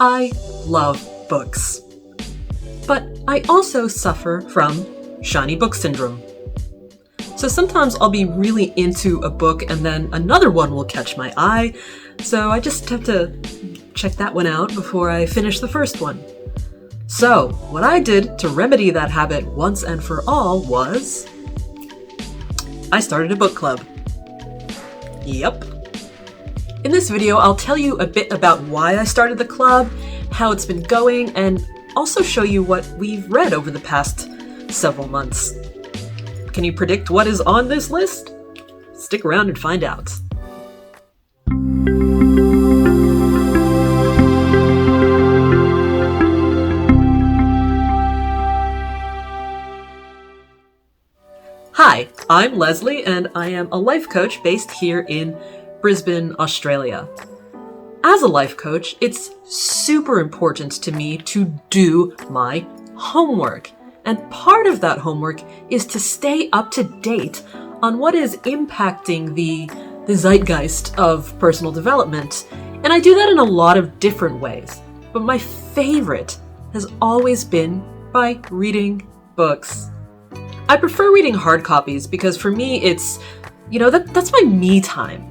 I love books. But I also suffer from shiny book syndrome. So sometimes I'll be really into a book and then another one will catch my eye, so I just have to check that one out before I finish the first one. So, what I did to remedy that habit once and for all was I started a book club. Yep. In this video, I'll tell you a bit about why I started the club, how it's been going, and also show you what we've read over the past several months. Can you predict what is on this list? Stick around and find out. Hi, I'm Leslie, and I am a life coach based here in Brisbane, Australia. As a life coach, it's super important to me to do my homework. And part of that homework is to stay up to date on what is impacting the zeitgeist of personal development. And I do that in a lot of different ways. But my favorite has always been by reading books. I prefer reading hard copies because for me it's, that's my me time.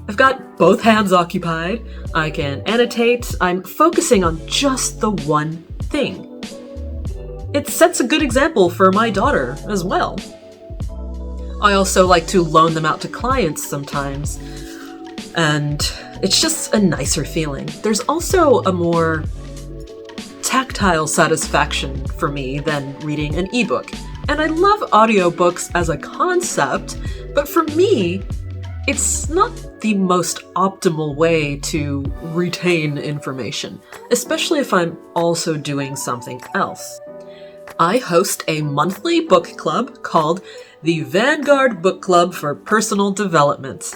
I've got both hands occupied, I can annotate, I'm focusing on just the one thing. It sets a good example for my daughter as well. I also like to loan them out to clients sometimes, and it's just a nicer feeling. There's also a more tactile satisfaction for me than reading an ebook. And I love audiobooks as a concept, but for me, it's not the most optimal way to retain information, especially if I'm also doing something else. I host a monthly book club called the Vanguard Book Club for Personal Development.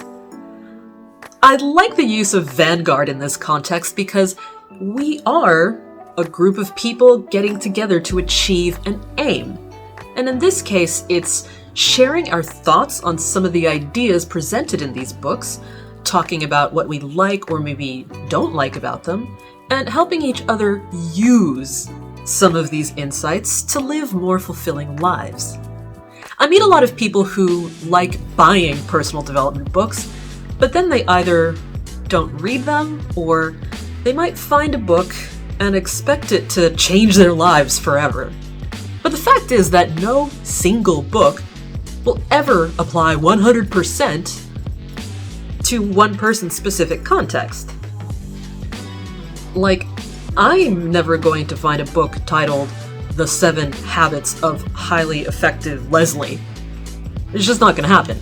I like the use of Vanguard in this context because we are a group of people getting together to achieve an aim. And in this case, it's sharing our thoughts on some of the ideas presented in these books, talking about what we like or maybe don't like about them, and helping each other use some of these insights to live more fulfilling lives. I meet a lot of people who like buying personal development books, but then they either don't read them or they might find a book and expect it to change their lives forever. But the fact is that no single book will ever apply 100% to one person's specific context. Like, I'm never going to find a book titled The 7 Habits of Highly Effective Leslie. It's just not going to happen.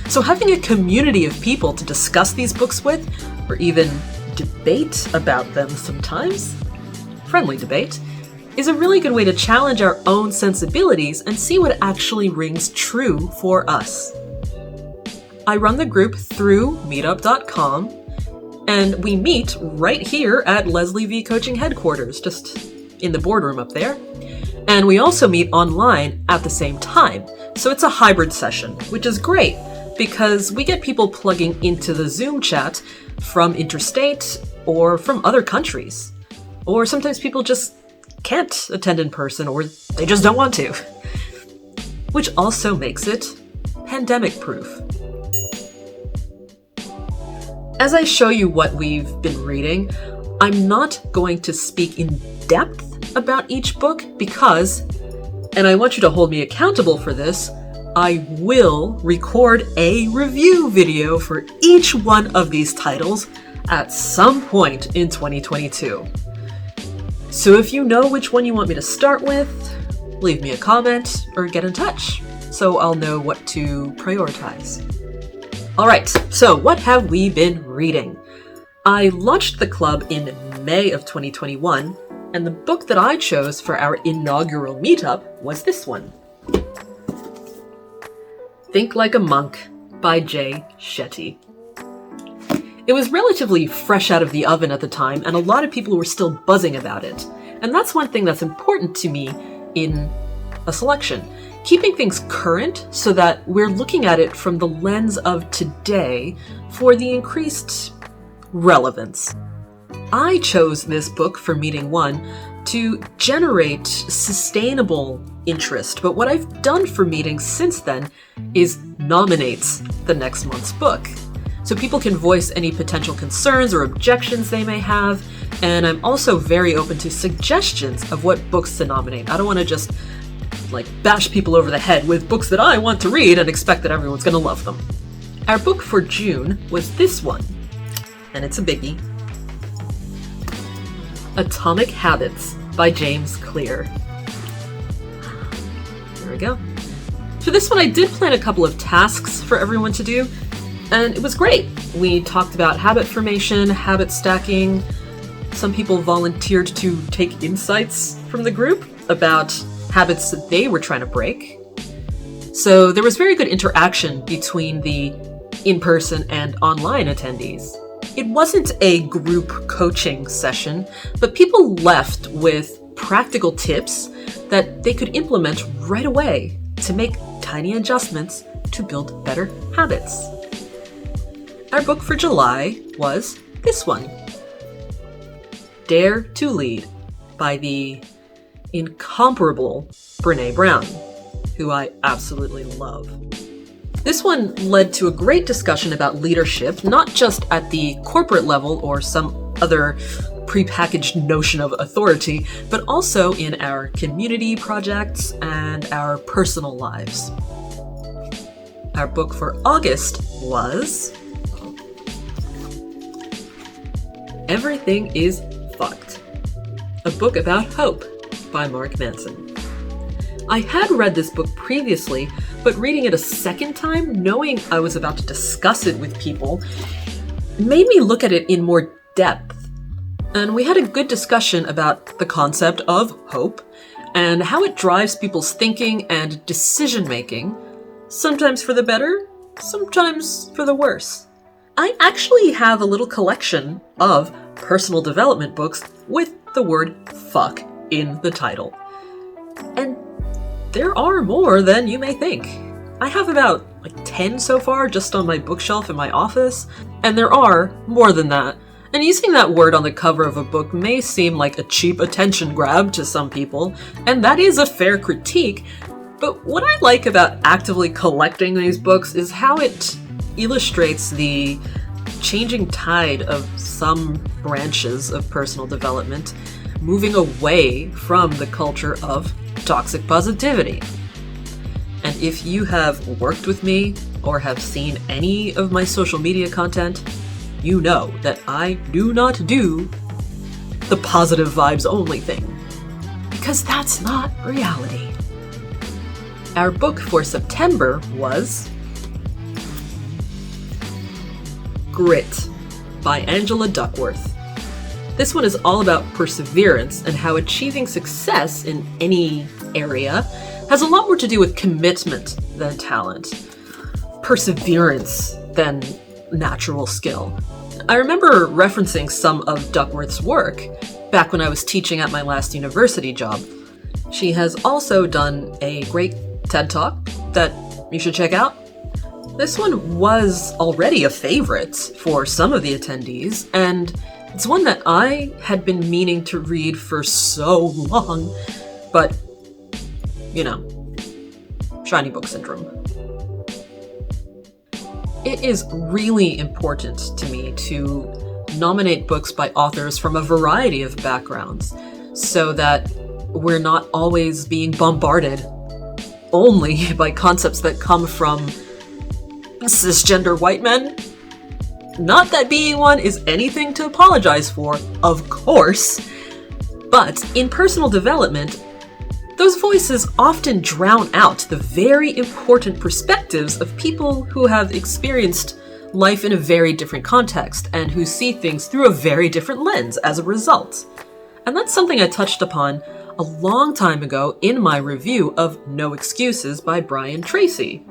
So having a community of people to discuss these books with, or even debate about them sometimes, friendly debate, is a really good way to challenge our own sensibilities and see what actually rings true for us. I run the group through meetup.com, and we meet right here at Leslie V Coaching headquarters, just in the boardroom up there. And we also meet online at the same time. So it's a hybrid session, which is great because we get people plugging into the Zoom chat from interstate or from other countries. Or sometimes people just can't attend in person or they just don't want to. Which also makes it pandemic-proof. As I show you what we've been reading, I'm not going to speak in depth about each book because, and I want you to hold me accountable for this, I will record a review video for each one of these titles at some point in 2022. So if you know which one you want me to start with, leave me a comment or get in touch so I'll know what to prioritize. Alright, so what have we been reading? I launched the club in May of 2021, and the book that I chose for our inaugural meetup was this one. Think Like a Monk by Jay Shetty. It was relatively fresh out of the oven at the time, and a lot of people were still buzzing about it. And that's one thing that's important to me in a selection. Keeping things current so that we're looking at it from the lens of today for the increased relevance. I chose this book for meeting 1 to generate sustainable interest, but what I've done for meetings since then is nominate the next month's book. So people can voice any potential concerns or objections they may have, and I'm also very open to suggestions of what books to nominate. I don't want to just bash people over the head with books that I want to read and expect that everyone's going to love them. Our book for June was this one, and it's a biggie. Atomic Habits by James Clear. There we go. For this one, I did plan a couple of tasks for everyone to do, and it was great. We talked about habit formation, habit stacking. Some people volunteered to take insights from the group about habits that they were trying to break. So there was very good interaction between the in-person and online attendees. It wasn't a group coaching session, but people left with practical tips that they could implement right away to make tiny adjustments to build better habits. Our book for July was this one, Dare to Lead by the incomparable Brené Brown, who I absolutely love. This one led to a great discussion about leadership, not just at the corporate level or some other prepackaged notion of authority, but also in our community projects and our personal lives. Our book for August was Everything is Fucked, a book about hope by Mark Manson. I had read this book previously, but reading it a second time, knowing I was about to discuss it with people, made me look at it in more depth. And we had a good discussion about the concept of hope and how it drives people's thinking and decision-making, sometimes for the better, sometimes for the worse. I actually have a little collection of personal development books with the word fuck in the title. And there are more than you may think. I have about 10 so far just on my bookshelf in my office, and there are more than that. And using that word on the cover of a book may seem like a cheap attention grab to some people, and that is a fair critique, but what I like about actively collecting these books is how it illustrates the changing tide of some branches of personal development moving away from the culture of toxic positivity. And if you have worked with me or have seen any of my social media content, you know that I do not do the positive vibes only thing, because that's not reality. Our book for September was Grit by Angela Duckworth. This one is all about perseverance and how achieving success in any area has a lot more to do with commitment than talent, perseverance than natural skill. I remember referencing some of Duckworth's work back when I was teaching at my last university job. She has also done a great TED Talk that you should check out. This one was already a favorite for some of the attendees, and it's one that I had been meaning to read for so long, but, shiny book syndrome. It is really important to me to nominate books by authors from a variety of backgrounds so that we're not always being bombarded only by concepts that come from cisgender white men. Not that being one is anything to apologize for, of course, but in personal development, those voices often drown out the very important perspectives of people who have experienced life in a very different context and who see things through a very different lens as a result. And that's something I touched upon a long time ago in my review of No Excuses by Brian Tracy.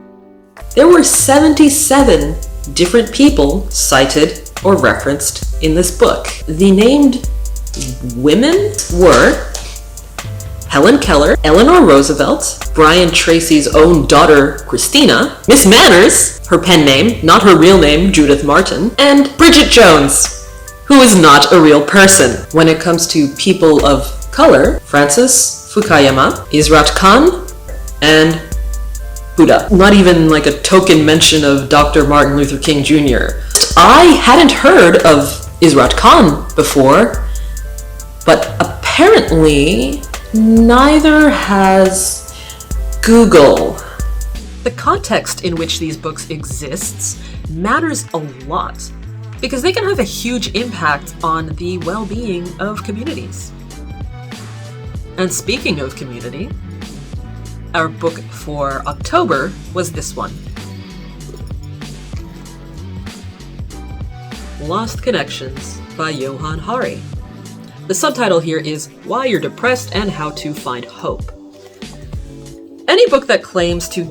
There were 77 different people cited or referenced in this book. The named women were Helen Keller, Eleanor Roosevelt, Brian Tracy's own daughter, Christina, Miss Manners, her pen name, not her real name, Judith Martin, and Bridget Jones. who is not a real person. When it comes to people of color, Francis Fukuyama, Israt Khan, and Buddha. Not even like a token mention of Dr. Martin Luther King Jr. I hadn't heard of Israt Khan before, but apparently neither has Google. The context in which these books exists matters a lot, because they can have a huge impact on the well-being of communities. And speaking of community, our book for October was this one. Lost Connections by Johann Hari. The subtitle here is Why You're Depressed and How to Find Hope. Any book that claims to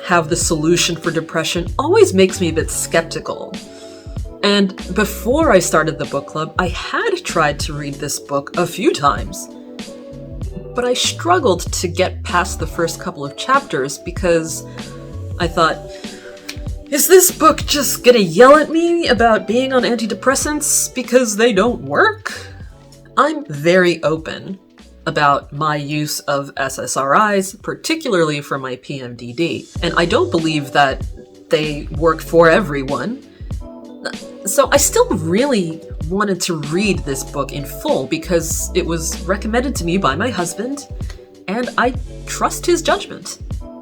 have the solution for depression always makes me a bit skeptical. And before I started the book club, I had tried to read this book a few times. But I struggled to get past the first couple of chapters because I thought, is this book just gonna yell at me about being on antidepressants because they don't work? I'm very open about my use of SSRIs, particularly for my PMDD, and I don't believe that they work for everyone. So I still really wanted to read this book in full because it was recommended to me by my husband, and I trust his judgment.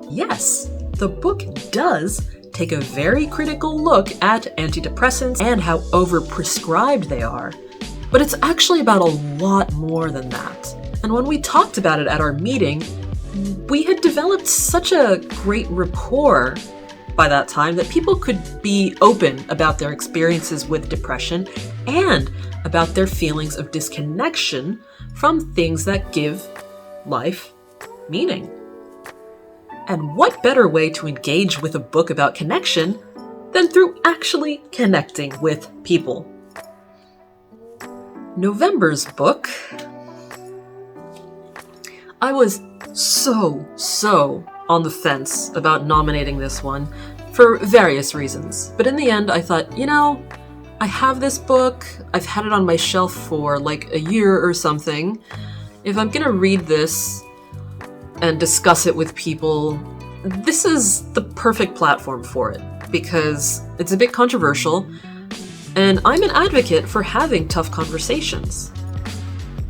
Yes, the book does take a very critical look at antidepressants and how overprescribed they are, but it's actually about a lot more than that. And when we talked about it at our meeting, we had developed such a great rapport by that time that people could be open about their experiences with depression and about their feelings of disconnection from things that give life meaning. And what better way to engage with a book about connection than through actually connecting with people? November's book, I was so on the fence about nominating this one for various reasons. But in the end, I thought, I have this book, I've had it on my shelf for like a year or something. If I'm gonna read this and discuss it with people, this is the perfect platform for it, because it's a bit controversial, and I'm an advocate for having tough conversations.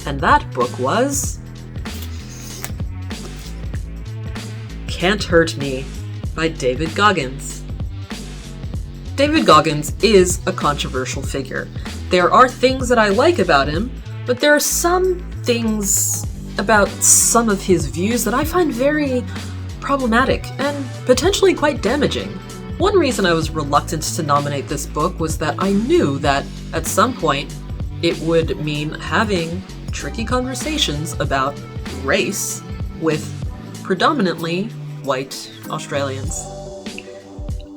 And that book was Cant Hurt Me by David Goggins. David Goggins is a controversial figure. There are things that I like about him, but there are some things about some of his views that I find very problematic and potentially quite damaging. One reason I was reluctant to nominate this book was that I knew that at some point it would mean having tricky conversations about race with predominantly white Australians.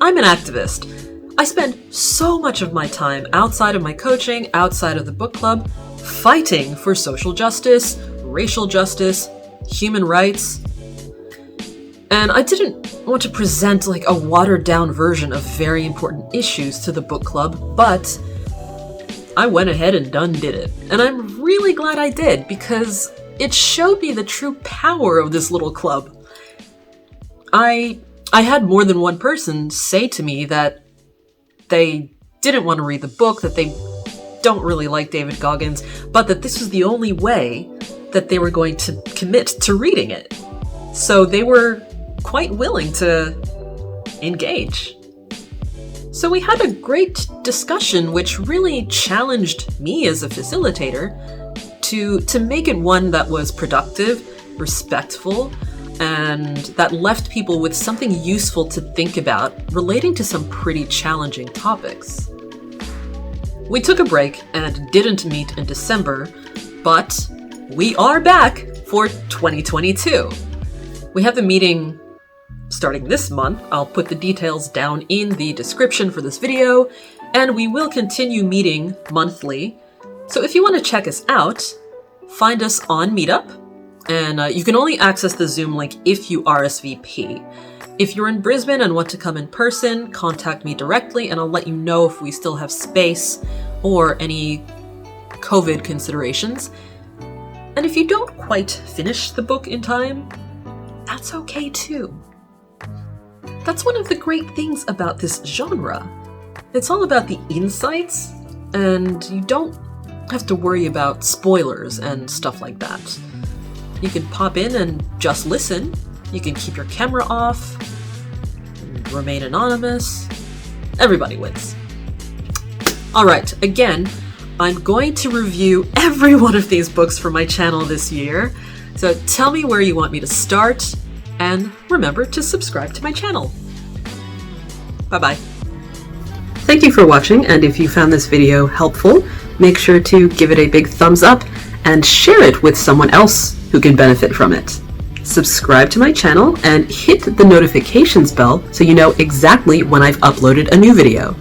I'm an activist. I spend so much of my time outside of my coaching, outside of the book club, fighting for social justice, racial justice, human rights. And I didn't want to present like a watered down version of very important issues to the book club, but I went ahead and did it. And I'm really glad I did, because it showed me the true power of this little club. I had more than one person say to me that they didn't want to read the book, that they don't really like David Goggins, but that this was the only way that they were going to commit to reading it. So they were quite willing to engage. So we had a great discussion which really challenged me as a facilitator to make it one that was productive, respectful, and that left people with something useful to think about relating to some pretty challenging topics. We took a break and didn't meet in December, but we are back for 2022. We have a meeting starting this month. I'll put the details down in the description for this video, and we will continue meeting monthly. So if you want to check us out, find us on Meetup, and you can only access the Zoom link if you RSVP. If you're in Brisbane and want to come in person, contact me directly and I'll let you know if we still have space or any COVID considerations. And if you don't quite finish the book in time, that's okay too. That's one of the great things about this genre. It's all about the insights, and you don't have to worry about spoilers and stuff like that. You can pop in and just listen. You can keep your camera off, remain anonymous. Everybody wins. Alright, again, I'm going to review every one of these books for my channel this year. So tell me where you want me to start, and remember to subscribe to my channel. Bye-bye. Thank you for watching, and if you found this video helpful, make sure to give it a big thumbs up and share it with someone else who can benefit from it. Subscribe to my channel and hit the notifications bell so you know exactly when I've uploaded a new video.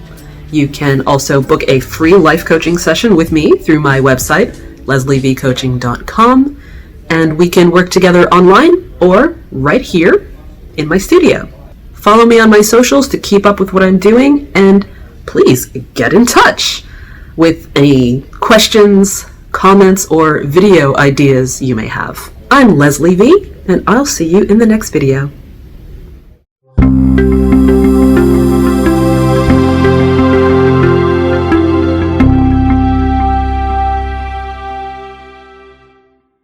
You can also book a free life coaching session with me through my website, leslievcoaching.com, and we can work together online or right here in my studio. Follow me on my socials to keep up with what I'm doing, and please get in touch with any questions, comments, or video ideas you may have. I'm Leslie V, and I'll see you in the next video.